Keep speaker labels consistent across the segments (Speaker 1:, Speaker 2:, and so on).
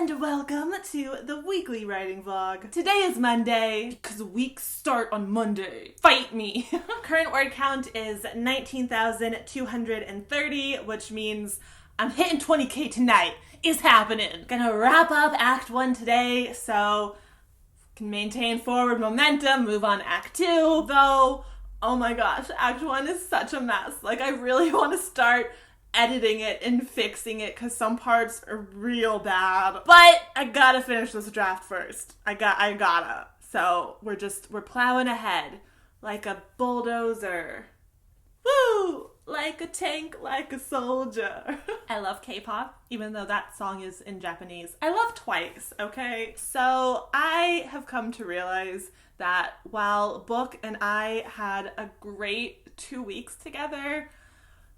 Speaker 1: and welcome to the weekly writing vlog. Today is Monday, because weeks start on Monday. Fight me! Current word count is 19,230, which means I'm hitting 20k tonight. It's happening. Gonna wrap up Act 1 today, so can maintain forward momentum, move on Act 2, though, oh my gosh, Act 1 is such a mess. Like, I really want to start editing it and fixing it because some parts are real bad. But I gotta finish this draft first. I gotta. So we're plowing ahead like a bulldozer. Woo! Like a tank, like a soldier. I love K-pop, even though that song is in Japanese. I love Twice, okay? So I have come to realize that while Book and I had a great 2 weeks together,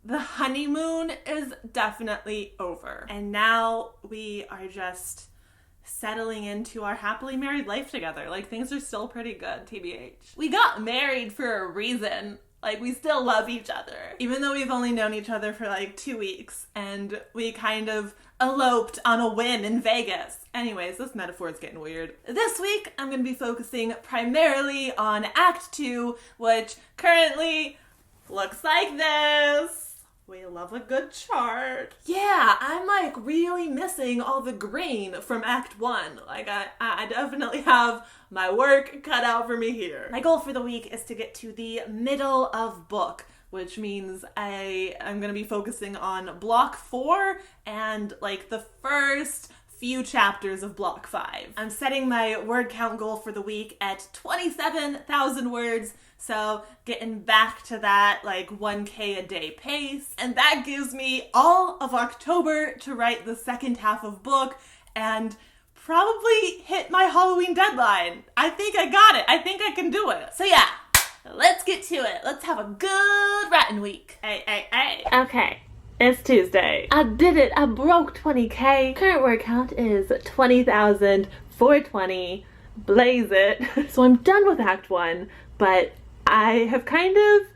Speaker 1: the honeymoon is definitely over. And now we are just settling into our happily married life together. Like, things are still pretty good, TBH. We got married for a reason. Like, we still love each other. Even though we've only known each other for like 2 weeks and we kind of eloped on a whim in Vegas. Anyways, this metaphor is getting weird. This week, I'm gonna be focusing primarily on Act 2, which currently looks like this. We love a good chart. Yeah, I'm like really missing all the green from Act 1. Like I definitely have my work cut out for me here. My goal for the week is to get to the middle of Book, which means I'm gonna be focusing on Block 4 and like the first few chapters of Block 5. I'm setting my word count goal for the week at 27,000 words, so getting back to that like 1K a day pace. And that gives me all of October to write the second half of Book and probably hit my Halloween deadline. I think I got it. I think I can do it. So yeah, let's get to it. Let's have a good writing week. Hey. Okay. It's Tuesday. I did it. I broke 20k. Current word count is 20,420. Blaze it. So I'm done with Act 1, but I have kind of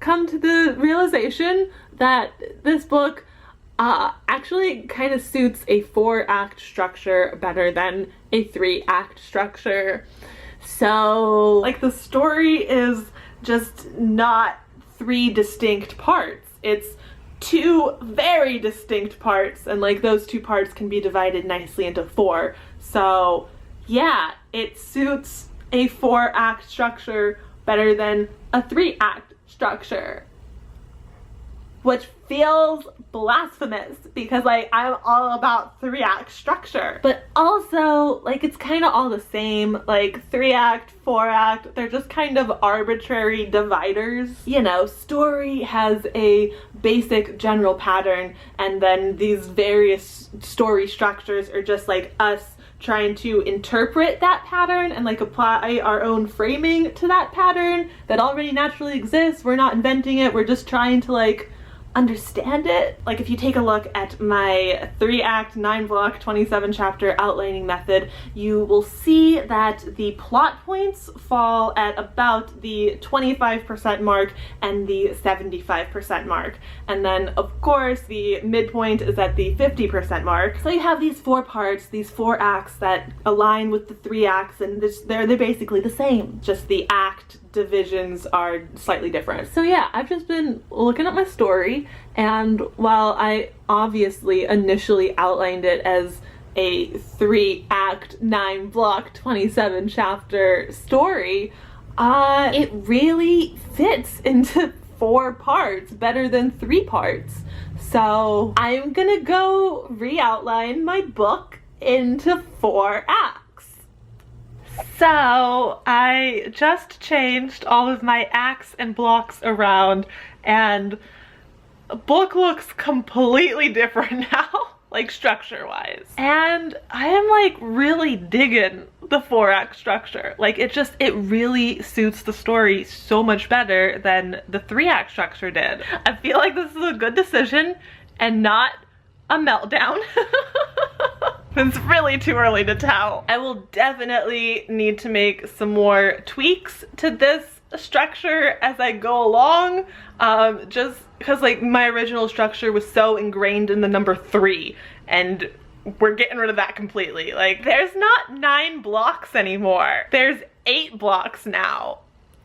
Speaker 1: come to the realization that this book actually kind of suits a 4-act structure better than a 3-act structure. So, like, the story is just not 3 distinct parts. It's 2 very distinct parts, and like those 2 parts can be divided nicely into 4. So yeah, it suits a 4-act structure better than a 3-act structure, which feels blasphemous because like I'm all about 3-act structure, but also like it's kind of all the same. Like 3-act, 4-act, they're just kind of arbitrary dividers. You know, story has a basic general pattern, and then these various story structures are just like us trying to interpret that pattern and like apply our own framing to that pattern that already naturally exists. We're not inventing it, we're just trying to like understand it. Like if you take a look at my 3-act, 9-block, 27-chapter outlining method, you will see that the plot points fall at about the 25% mark and the 75% mark. And then of course the midpoint is at the 50% mark. So you have these 4 parts, these 4 acts that align with the 3 acts, and they're basically the same. Just the act divisions are slightly different. So yeah, I've just been looking at my story, and while I obviously initially outlined it as a 3-act, 9-block, 27-chapter story, it really fits into 4 parts better than 3 parts. So I'm gonna go re-outline my book into 4 acts. So I just changed all of my acts and blocks around, and the book looks completely different now, like structure-wise. And I am like really digging the 4-act structure. Like it really suits the story so much better than the 3-act structure did. I feel like this is a good decision and not a meltdown. It's really too early to tell. I will definitely need to make some more tweaks to this structure as I go along, just because like my original structure was so ingrained in the number 3, and we're getting rid of that completely. Like, there's not 9 blocks anymore. There's 8 blocks now.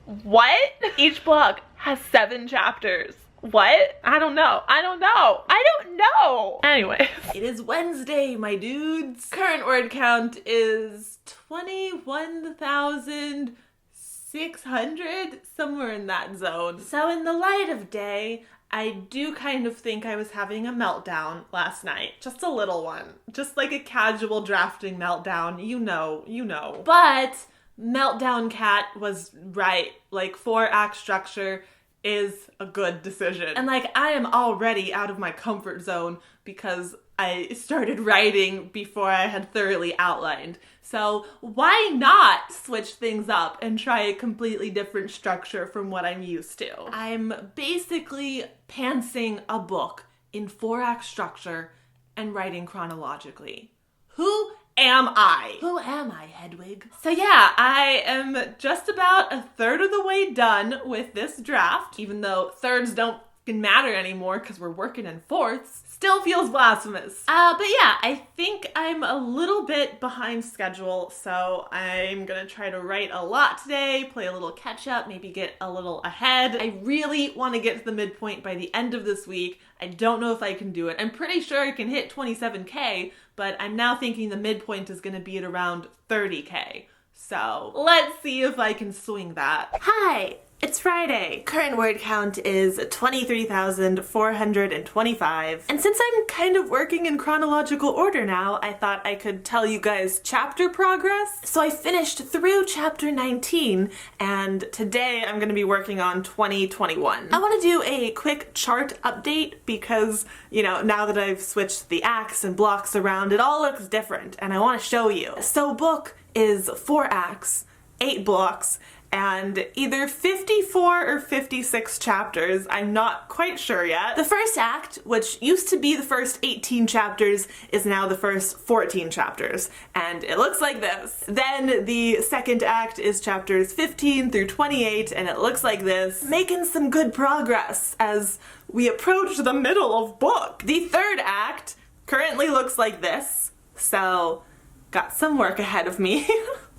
Speaker 1: What? Each block has 7 chapters. What? I don't know. I don't know. I don't know. Anyways. It is Wednesday, my dudes. Current word count is 21,600, somewhere in that zone. So in the light of day, I do kind of think I was having a meltdown last night. Just a little one. Just like a casual drafting meltdown. You know. But Meltdown Cat was right. Like, 4-act structure is a good decision. And like, I am already out of my comfort zone because I started writing before I had thoroughly outlined. So why not switch things up and try a completely different structure from what I'm used to? I'm basically pantsing a book in 4-act structure and writing chronologically. Who am I? Who am I, Hedwig? So yeah, I am just about a third of the way done with this draft, even though thirds don't matter anymore because we're working in fourths. Still feels blasphemous. But yeah, I think I'm a little bit behind schedule, so I'm gonna try to write a lot today, play a little catch up, maybe get a little ahead. I really want to get to the midpoint by the end of this week. I don't know if I can do it. I'm pretty sure I can hit 27K, but I'm now thinking the midpoint is gonna be at around 30K. So let's see if I can swing that. Hi! It's Friday. Current word count is 23,425. And since I'm kind of working in chronological order now, I thought I could tell you guys chapter progress. So I finished through chapter 19, and today I'm gonna be working on 2021. I wanna do a quick chart update because, you know, now that I've switched the acts and blocks around, it all looks different, and I wanna show you. So book is 4 acts, 8 blocks, and either 54 or 56 chapters. I'm not quite sure yet. The first act, which used to be the first 18 chapters, is now the first 14 chapters, and it looks like this. Then the second act is chapters 15 through 28, and it looks like this. Making some good progress as we approach the middle of book. The third act currently looks like this, so got some work ahead of me.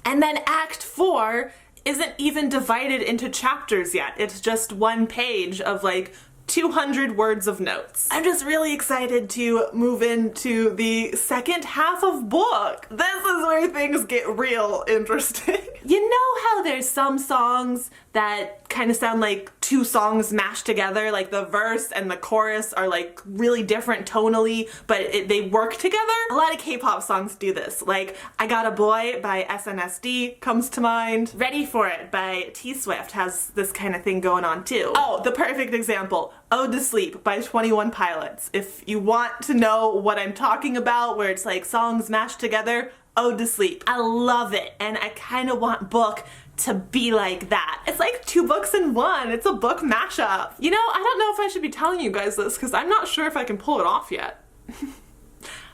Speaker 1: And then Act 4 isn't even divided into chapters yet. It's just one page of like 200 words of notes. I'm just really excited to move into the second half of book. This is where things get real interesting. You know how there's some songs that kind of sound like 2 songs mashed together, like the verse and the chorus are like really different tonally, but they work together? A lot of K-pop songs do this. Like I Got a Boy by SNSD comes to mind. Ready for It by T-Swift has this kind of thing going on too. Oh, the perfect example, Ode to Sleep by 21 Pilots. If you want to know what I'm talking about, where it's like songs mashed together, Ode to Sleep. I love it, and I kind of want book to be like that. It's like 2 books in one. It's a book mashup. You know, I don't know if I should be telling you guys this because I'm not sure if I can pull it off yet.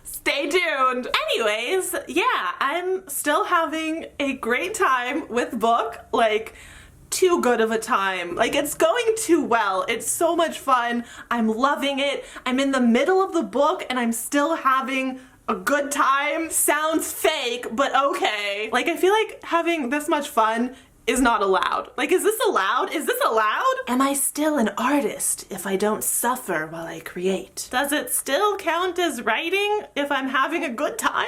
Speaker 1: Stay tuned. Anyways, yeah, I'm still having a great time with book. Like, too good of a time. Like, it's going too well. It's so much fun. I'm loving it. I'm in the middle of the book and I'm still having a good time. Sounds fake, but okay. Like, I feel like having this much fun is not allowed. Like, is this allowed? Is this allowed? Am I still an artist if I don't suffer while I create? Does it still count as writing if I'm having a good time?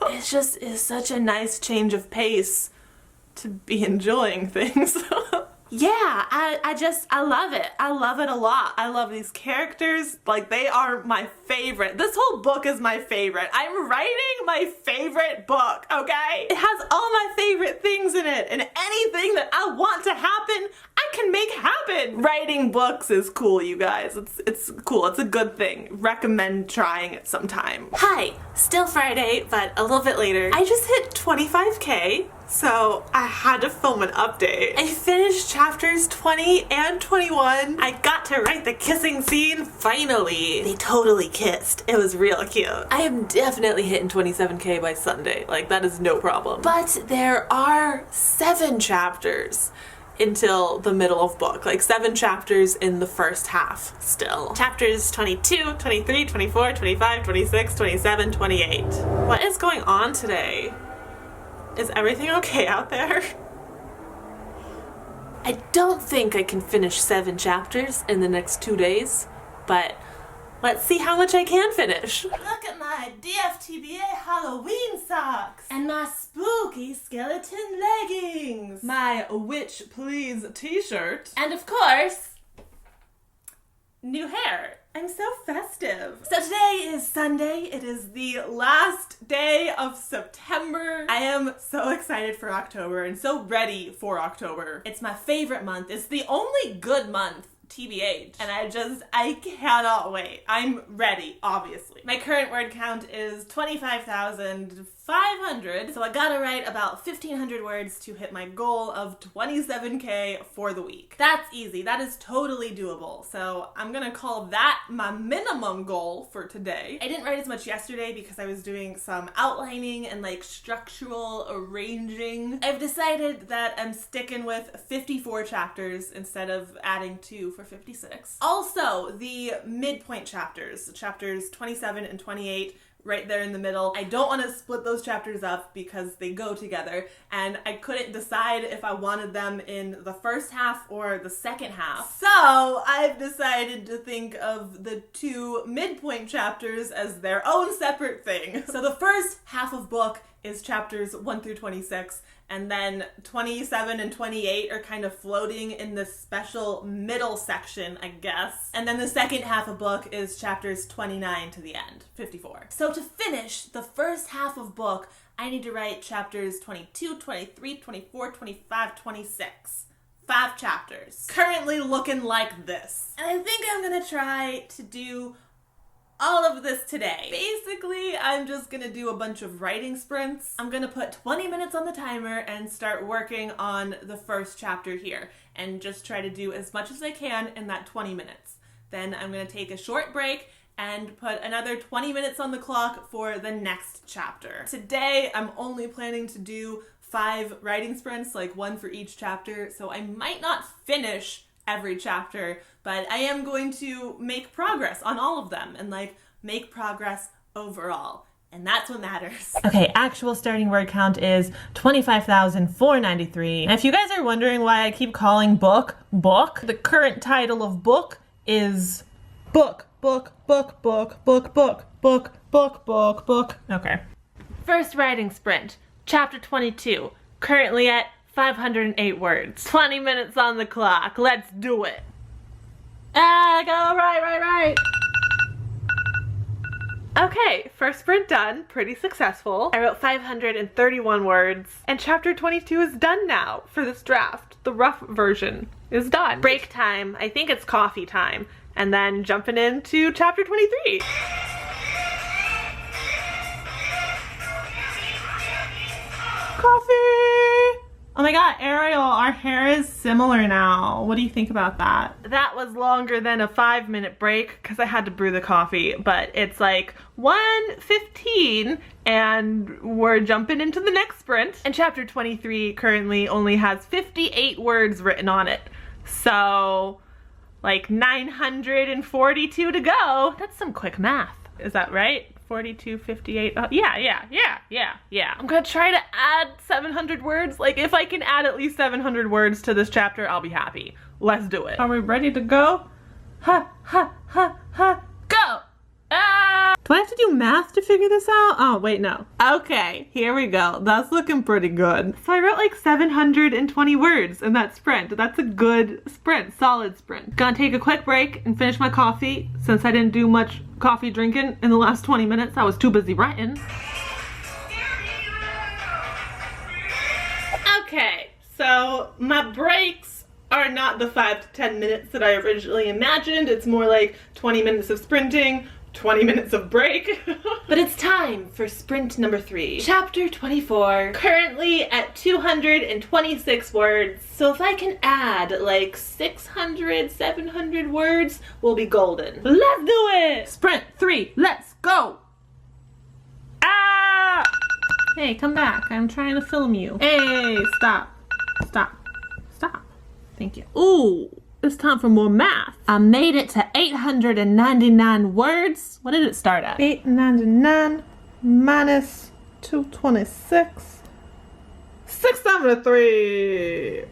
Speaker 1: It's just, it's such a nice change of pace to be enjoying things. Yeah, I love it. I love it a lot. I love these characters. Like, they are my favorite. This whole book is my favorite. I'm writing my favorite book, okay? It has all my favorite things in it, and anything that I want to happen, I can make happen. Writing books is cool, you guys. It's cool. It's a good thing. Recommend trying it sometime. Hi, still Friday, but a little bit later. I just hit 25K. So I had to film an update. I finished chapters 20 and 21. I got to write the kissing scene, finally. They totally kissed. It was real cute. I am definitely hitting 27K by Sunday. Like, that is no problem. But there are 7 chapters. until the middle of book, like 7 chapters in the first half still. Chapters 22, 23, 24, 25, 26, 27, 28. What is going on today? Is everything okay out there? I don't think I can finish 7 chapters in the next 2 days, but let's see how much I can finish. Look at my DFTBA Halloween socks! And my spooky skeleton leggings! My Witch Please t-shirt! And of course, new hair. I'm so festive. So today is Sunday. It is the last day of September. I am so excited for October and so ready for October. It's my favorite month. It's the only good month, TBH. And I cannot wait. I'm ready, obviously. My current word count is 25,500. So I gotta write about 1,500 words to hit my goal of 27K for the week. That's easy. That is totally doable. So I'm gonna call that my minimum goal for today. I didn't write as much yesterday because I was doing some outlining and like structural arranging. I've decided that I'm sticking with 54 chapters instead of adding 2 for 56. Also, the midpoint chapters 27 and 28, right there in the middle. I don't want to split those chapters up because they go together, and I couldn't decide if I wanted them in the first half or the second half. So I've decided to think of the 2 midpoint chapters as their own separate thing. So the first half of book is chapters 1 through 26, and then 27 and 28 are kind of floating in this special middle section, I guess. And then the second half of book is chapters 29 to the end, 54. So to finish the first half of book, I need to write chapters 22, 23, 24, 25, 26. 5 chapters. Currently looking like this. And I think I'm gonna try to do all of this today. Basically, I'm just gonna do a bunch of writing sprints. I'm gonna put 20 minutes on the timer and start working on the first chapter here and just try to do as much as I can in that 20 minutes. Then I'm gonna take a short break and put another 20 minutes on the clock for the next chapter. Today, I'm only planning to do 5 writing sprints, like 1 for each chapter, so I might not finish every chapter, but I am going to make progress on all of them and like make progress overall. And that's what matters. Okay, actual starting word count is 25,493. And if you guys are wondering why I keep calling book, the current title of book is book. Okay. First writing sprint, chapter 22, currently at 508 words. 20 minutes on the clock. Let's do it. Go right. Okay, first sprint done. Pretty successful. I wrote 531 words. And chapter 22 is done now for this draft. The rough version is done. Break time. I think it's coffee time. And then jumping into chapter 23. Coffee! Oh my god, Ariel, our hair is similar now. What do you think about that? That was longer than a 5-minute break because I had to brew the coffee, but it's like 1:15 and we're jumping into the next sprint. And chapter 23 currently only has 58 words written on it. So, like 942 to go. That's some quick math. Is that right? 42, 58, yeah. I'm gonna try to add 700 words. Like, if I can add at least 700 words to this chapter, I'll be happy. Let's do it. Are we ready to go? Go! Do I have to do math to figure this out? Oh, wait, no. Okay, here we go. That's looking pretty good. So I wrote like 720 words in that sprint. That's a good sprint, solid sprint. Gonna take a quick break and finish my coffee since I didn't do much coffee drinking in the last 20 minutes. I was too busy writing. Okay, so my breaks are not the 5 to 10 minutes that I originally imagined. It's more like 20 minutes of sprinting, 20 minutes of break. But it's time for sprint number 3. Chapter 24, currently at 226 words. So if I can add like 600, 700 words, we'll be golden. Let's do it! Sprint 3, let's go! Ah! Hey, come back. I'm trying to film you. Hey, stop. Thank you. Ooh, it's time for more math. I made it to 899 words. What did it start at?
Speaker 2: 899 minus 226. 673.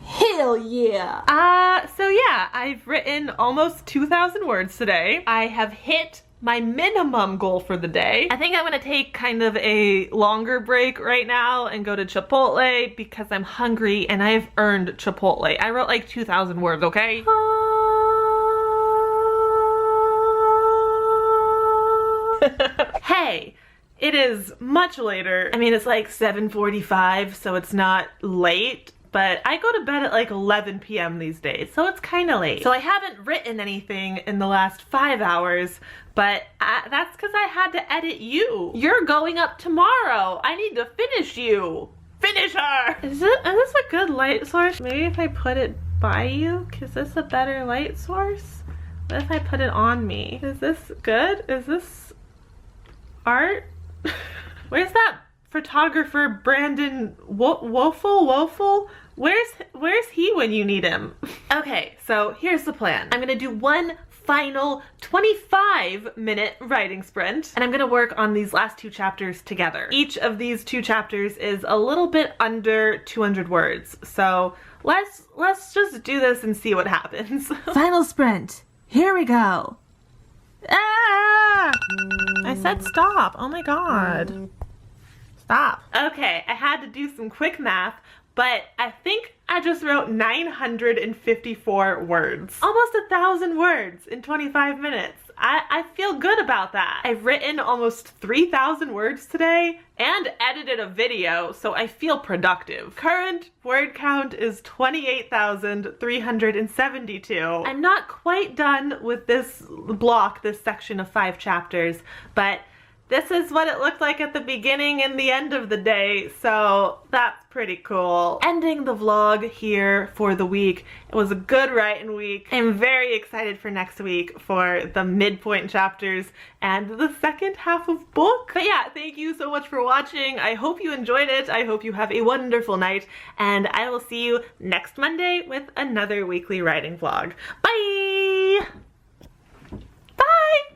Speaker 1: Hell yeah.
Speaker 2: So yeah, I've written almost 2,000 words today. I have hit my minimum goal for the day. I think I'm gonna take kind of a longer break right now and go to Chipotle because I'm hungry and I've earned Chipotle. I wrote like 2,000 words, okay? Hey, it is much later. I mean, it's like 7:45, so it's not late. But I go to bed at like 11 p.m. these days, so it's kind of late. So I haven't written anything in the last 5 hours, but that's because I had to edit you. You're going up tomorrow. I need to finish you. Finish her! Is this a good light source? Maybe if I put it by you? Is this a better light source? What if I put it on me? Is this good? Is this art? Where's that photographer Brandon Woeful? Where's he when you need him? Okay, so here's the plan. I'm gonna do one final 25-minute writing sprint, and I'm gonna work on these last 2 chapters together. Each of these 2 chapters is a little bit under 200 words, so let's just do this and see what happens.
Speaker 1: Final sprint. Here we go.
Speaker 2: Ah! I said stop. Oh my god. Stop. Okay, I had to do some quick math, but I think I just wrote 954 words. Almost 1,000 words in 25 minutes. I feel good about that. I've written almost 3,000 words today and edited a video, so I feel productive. Current word count is 28,372. I'm not quite done with this block, this section of 5 chapters, but this is what it looked like at the beginning and the end of the day, so that's pretty cool. Ending the vlog here for the week. It was a good writing week. I'm very excited for next week for the midpoint chapters and the second half of book. But yeah, thank you so much for watching. I hope you enjoyed it. I hope you have a wonderful night, and I will see you next Monday with another weekly writing vlog. Bye!